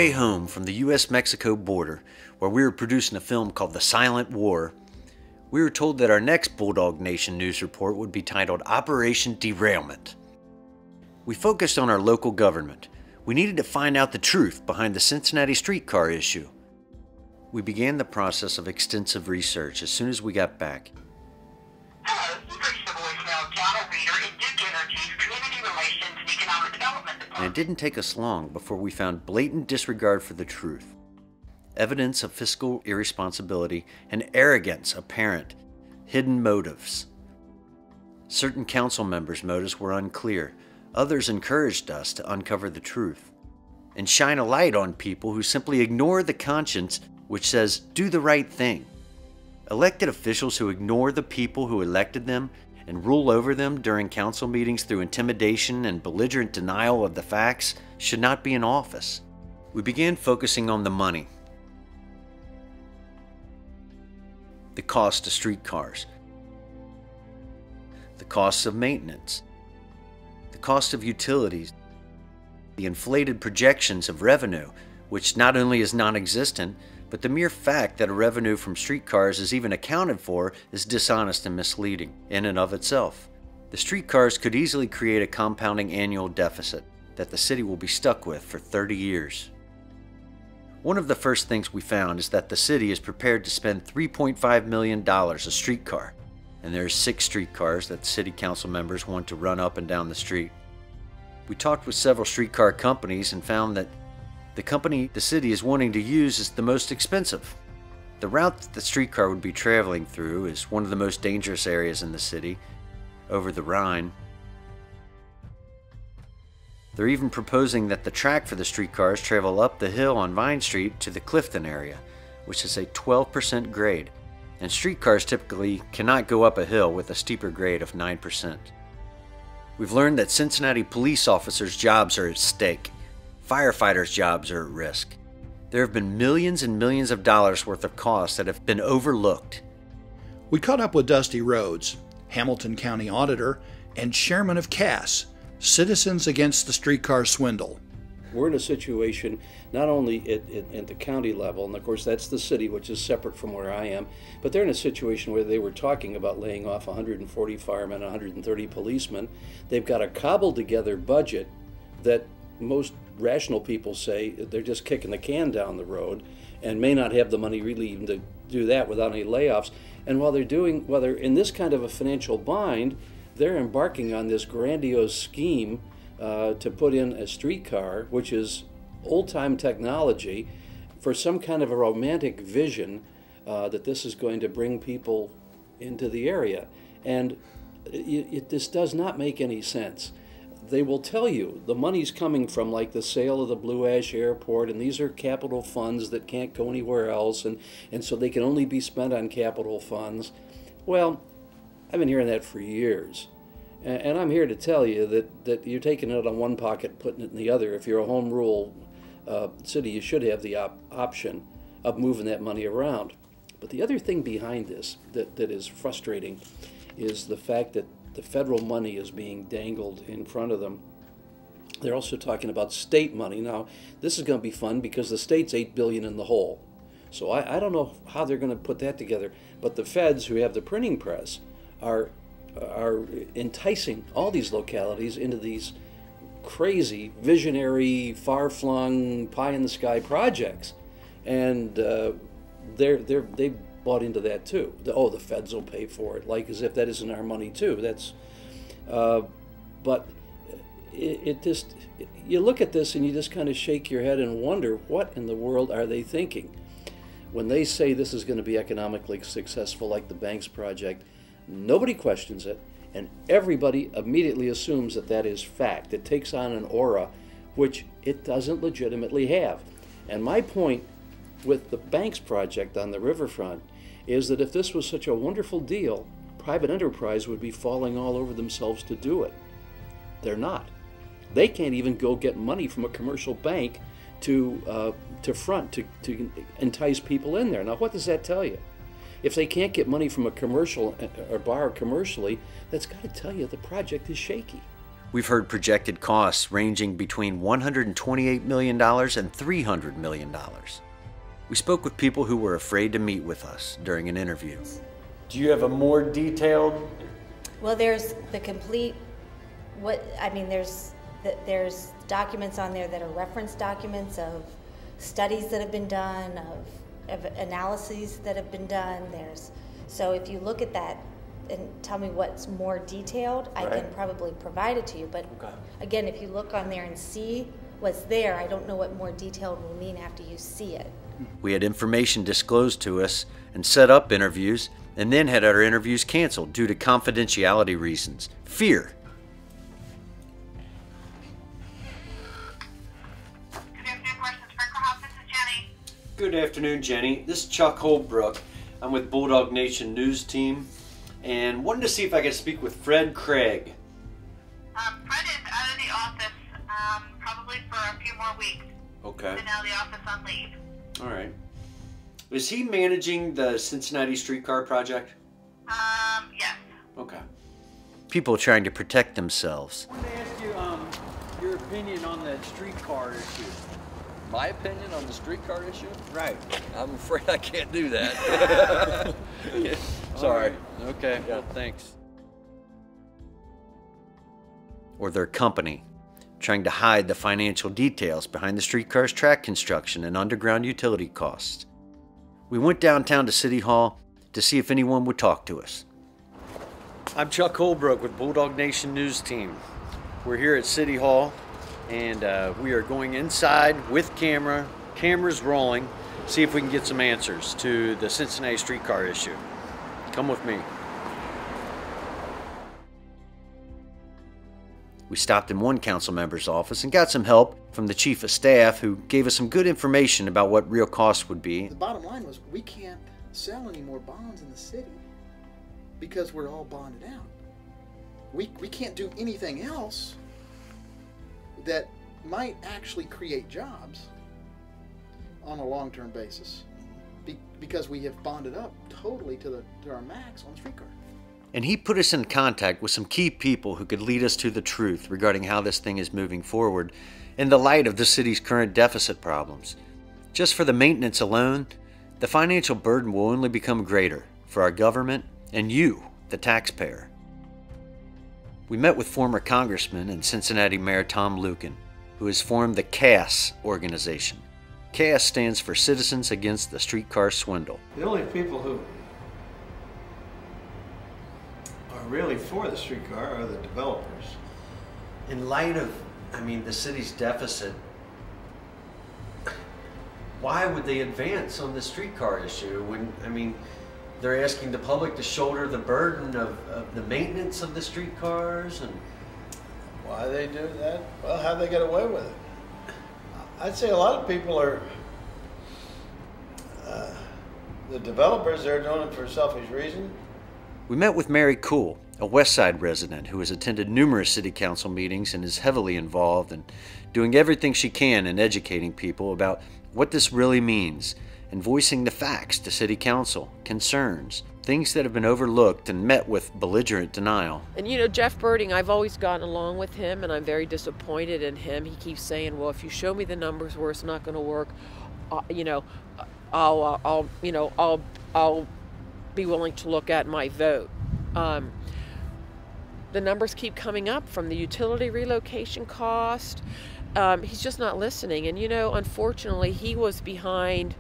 way home from the US-Mexico border, where we were producing a film called The Silent War, we were told that our next Bulldog Nation news report would be titled Operation Derailment. We focused on our local government. We needed to find out the truth behind the Cincinnati streetcar issue. We began the process of extensive research as soon as we got back. Hello, you've reached the voicemail of John O'Reader in Duke Energy's Community Relations and Economic Development Department. And it didn't take us long before we found blatant disregard for the truth. Evidence of fiscal irresponsibility and arrogance apparent, hidden motives. Certain council members' motives were unclear. Others encouraged us to uncover the truth and shine a light on people who simply ignore the conscience which says, do the right thing. Elected officials who ignore the people who elected them and rule over them during council meetings through intimidation and belligerent denial of the facts should not be in office. We began focusing on the money. The cost of streetcars. The costs of maintenance. The cost of utilities. The inflated projections of revenue, which not only is non-existent, but the mere fact that a revenue from streetcars is even accounted for is dishonest and misleading in and of itself. The streetcars could easily create a compounding annual deficit that the city will be stuck with for 30 years. One of the first things we found is that the city is prepared to spend $3.5 million a streetcar, and there are 6 streetcars that the city council members want to run up and down the street. We talked with several streetcar companies and found that the company the city is wanting to use is the most expensive. The route that the streetcar would be traveling through is one of the most dangerous areas in the city, over the Rhine. They're even proposing that the track for the streetcars travel up the hill on Vine Street to the Clifton area, which is a 12% grade, and streetcars typically cannot go up a hill with a steeper grade of 9%. We've learned that Cincinnati police officers' jobs are at stake. Firefighters' jobs are at risk. There have been millions and millions of dollars worth of costs that have been overlooked. We caught up with Dusty Rhodes, Hamilton County Auditor and Chairman of CAS, Citizens Against the Streetcar Swindle. We're in a situation not only at the county level, and of course that's the city, which is separate from where I am, but they're in a situation where they were talking about laying off 140 firemen, 130 policemen. They've got a cobbled together budget that most rational people say they're just kicking the can down the road and may not have the money really even to do that without any layoffs. And while they're in this kind of a financial bind, they're embarking on this grandiose scheme to put in a streetcar, which is old-time technology, for some kind of a romantic vision that this is going to bring people into the area. And this does not make any sense. They will tell you the money's coming from like the sale of the Blue Ash Airport, and these are capital funds that can't go anywhere else, and so they can only be spent on capital funds. Well, I've been hearing that for years. And I'm here to tell you that you're taking it on one pocket, putting it in the other. If you're a home rule city, you should have the option of moving that money around. But the other thing behind this that is frustrating is the fact that the federal money is being dangled in front of them. They're also talking about state money. Now, this is going to be fun because the state's $8 billion in the hole. So I don't know how they're going to put that together. But the feds, who have the printing press, are enticing all these localities into these crazy, visionary, far-flung, pie-in-the-sky projects. And they bought into that too. Oh, the feds will pay for it, like as if that isn't our money too. That's, but you look at this and you just kind of shake your head and wonder, what in the world are they thinking? When they say this is going to be economically successful, like the Banks project, nobody questions it, and everybody immediately assumes that that is fact. It takes on an aura which it doesn't legitimately have. And my point with the Banks project on the riverfront is that if this was such a wonderful deal, private enterprise would be falling all over themselves to do it. They're not. They can't even go get money from a commercial bank to entice people in there. Now, what does that tell you? If they can't get money from a commercial or borrow commercially, that's got to tell you the project is shaky. We've heard projected costs ranging between $128 million and $300 million. We spoke with people who were afraid to meet with us during an interview. Do you have a more detailed? Well, there's the complete, there's documents on there that are reference documents of studies that have been done, of analyses that have been done. So if you look at that and tell me what's more detailed, I can probably provide it to you. But again, if you look on there and see what's there, I don't know what more detailed will mean after you see it. We had information disclosed to us and set up interviews, and then had our interviews canceled due to confidentiality reasons. Fear. Good afternoon, Parsons Sprinkler House. This is Jenny. Good afternoon, Jenny. This is Chuck Holbrook. I'm with Bulldog Nation News Team, and wanted to see if I could speak with Fred Craig. Fred is out of the office probably for a few more weeks. Okay. He's been out of the office on leave. All right. Is he managing the Cincinnati streetcar project? Yes. Okay. People trying to protect themselves. I wanted to ask you your opinion on that streetcar issue. My opinion on the streetcar issue? Right. I'm afraid I can't do that. Sorry. Right. Okay, well, thanks. Or their company, trying to hide the financial details behind the streetcar's track construction and underground utility costs. We went downtown to City Hall to see if anyone would talk to us. I'm Chuck Holbrook with Bulldog Nation News Team. We're here at City Hall, and we are going inside with cameras rolling, see if we can get some answers to the Cincinnati streetcar issue. Come with me. We stopped in one council member's office and got some help from the chief of staff, who gave us some good information about what real costs would be. The bottom line was we can't sell any more bonds in the city because we're all bonded out. We can't do anything else that might actually create jobs on a long-term basis because we have bonded up totally to our max on the streetcar. And he put us in contact with some key people who could lead us to the truth regarding how this thing is moving forward in the light of the city's current deficit problems. Just for the maintenance alone, the financial burden will only become greater for our government and you, the taxpayer. We met with former Congressman and Cincinnati Mayor Tom Lucan, who has formed the CAS organization. CAS stands for Citizens Against the Streetcar Swindle. The only people who are really for the streetcar are the developers. In light of, the city's deficit, why would they advance on the streetcar issue when, they're asking the public to shoulder the burden of the maintenance of the streetcars? And Why they do that? Well, how'd they get away with it? I'd say a lot of people are, the developers, they're doing it for selfish reasons. we met with Mary Cool, a West Side resident who has attended numerous city council meetings and is heavily involved in doing everything she can in educating people about what this really means and voicing the facts to city council, concerns, things that have been overlooked and met with belligerent denial. And Jeff Birding, I've always gotten along with him, and I'm very disappointed in him. He keeps saying, well, if you show me the numbers where it's not going to work, I'll be willing to look at my vote. The numbers keep coming up from the utility relocation cost. He's just not listening. And unfortunately, he was behind,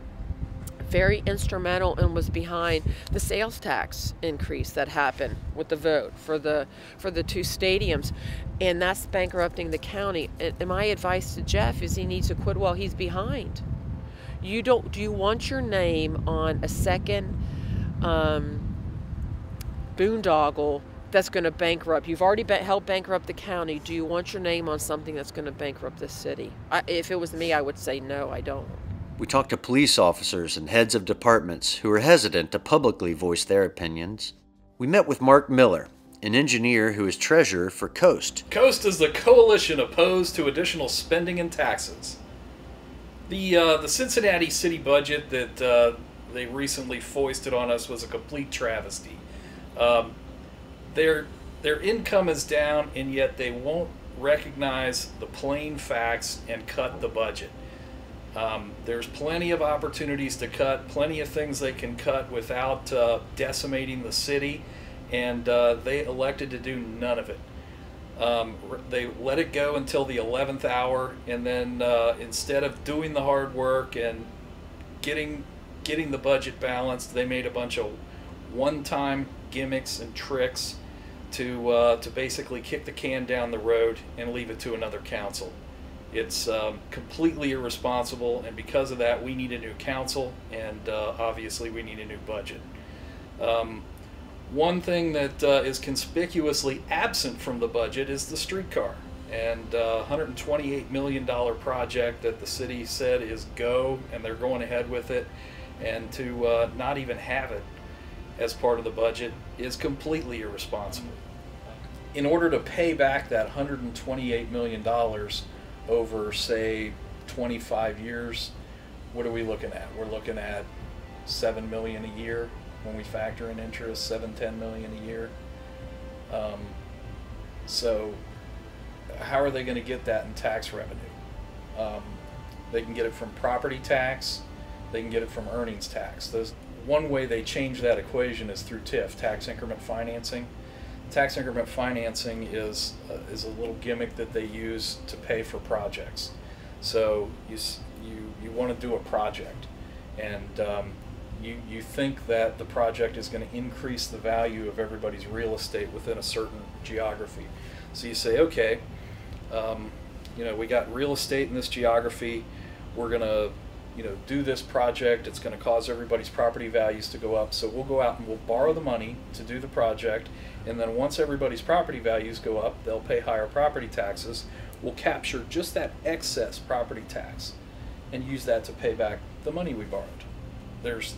very instrumental, and was behind the sales tax increase that happened with the vote for the two stadiums, and that's bankrupting the county. And my advice to Jeff is he needs to quit while he's behind. Do you want your name on a second boondoggle that's going to bankrupt? You've already helped bankrupt the county. Do you want your name on something that's going to bankrupt the city? If it was me, I would say no, I don't. We talked to police officers and heads of departments who are hesitant to publicly voice their opinions. We met with Mark Miller, an engineer who is treasurer for Coast. Coast is the coalition opposed to additional spending and taxes. The Cincinnati city budget that they recently foisted on us was a complete travesty. Their income is down, and yet they won't recognize the plain facts and cut the budget. There's plenty of opportunities to cut, plenty of things they can cut without decimating the city, and they elected to do none of it. They let it go until the 11th hour, and then instead of doing the hard work and getting the budget balanced, they made a bunch of one-time gimmicks and tricks to basically kick the can down the road and leave it to another council. It's completely irresponsible, and because of that, we need a new council, and obviously we need a new budget. One thing that is conspicuously absent from the budget is the streetcar, and $128 million project that the city said is go, and they're going ahead with it, and to not even have it as part of the budget is completely irresponsible. In order to pay back that $128 million over, say, 25 years, what are we looking at? We're looking at $7 million a year when we factor in interest, $10 million a year. So how are they going to get that in tax revenue? They can get it from property tax, they can get it from earnings tax. One way they change that equation is through TIF, tax increment financing. Tax increment financing is a little gimmick that they use to pay for projects. So you want to do a project, and you think that the project is going to increase the value of everybody's real estate within a certain geography. So you say, okay, we got real estate in this geography. We're going to do this project. It's going to cause everybody's property values to go up. So we'll go out and we'll borrow the money to do the project. And then once everybody's property values go up, they'll pay higher property taxes. We'll capture just that excess property tax and use that to pay back the money we borrowed. There's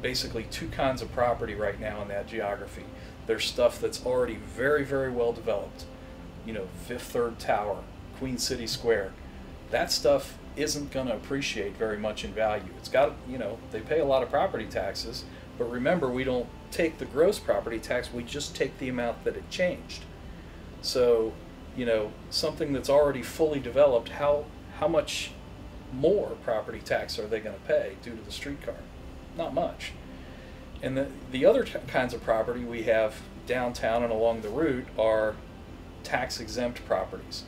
basically two kinds of property right now in that geography. There's stuff that's already very, very well developed. Fifth Third Tower, Queen City Square. That stuff isn't going to appreciate very much in value. It's got, they pay a lot of property taxes, but remember, we don't take the gross property tax, we just take the amount that it changed. So, something that's already fully developed, how much more property tax are they going to pay due to the streetcar? Not much. And the other kinds of property we have downtown and along the route are tax exempt properties.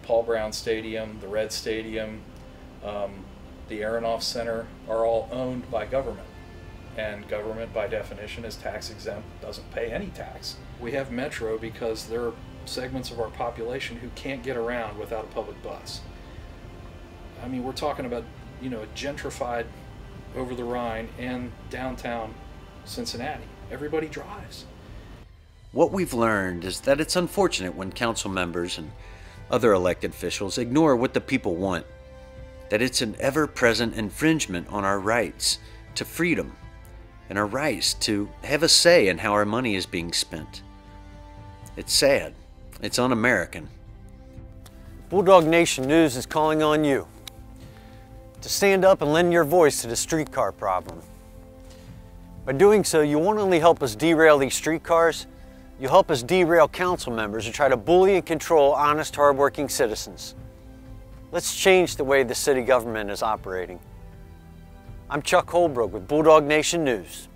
Paul Brown Stadium, the Red Stadium, the Aronoff Center are all owned by government. And government, by definition, is tax exempt, doesn't pay any tax. We have Metro because there are segments of our population who can't get around without a public bus. I mean, we're talking about, a gentrified over the Rhine and downtown Cincinnati. Everybody drives. What we've learned is that it's unfortunate when council members and other elected officials ignore what the people want, that it's an ever-present infringement on our rights to freedom and our rights to have a say in how our money is being spent. It's sad. It's un-American. Bulldog Nation News is calling on you to stand up and lend your voice to the streetcar problem. By doing so, you won't only help us derail these streetcars, you'll help us derail council members who try to bully and control honest, hardworking citizens. Let's change the way the city government is operating. I'm Chuck Holbrook with Bulldog Nation News.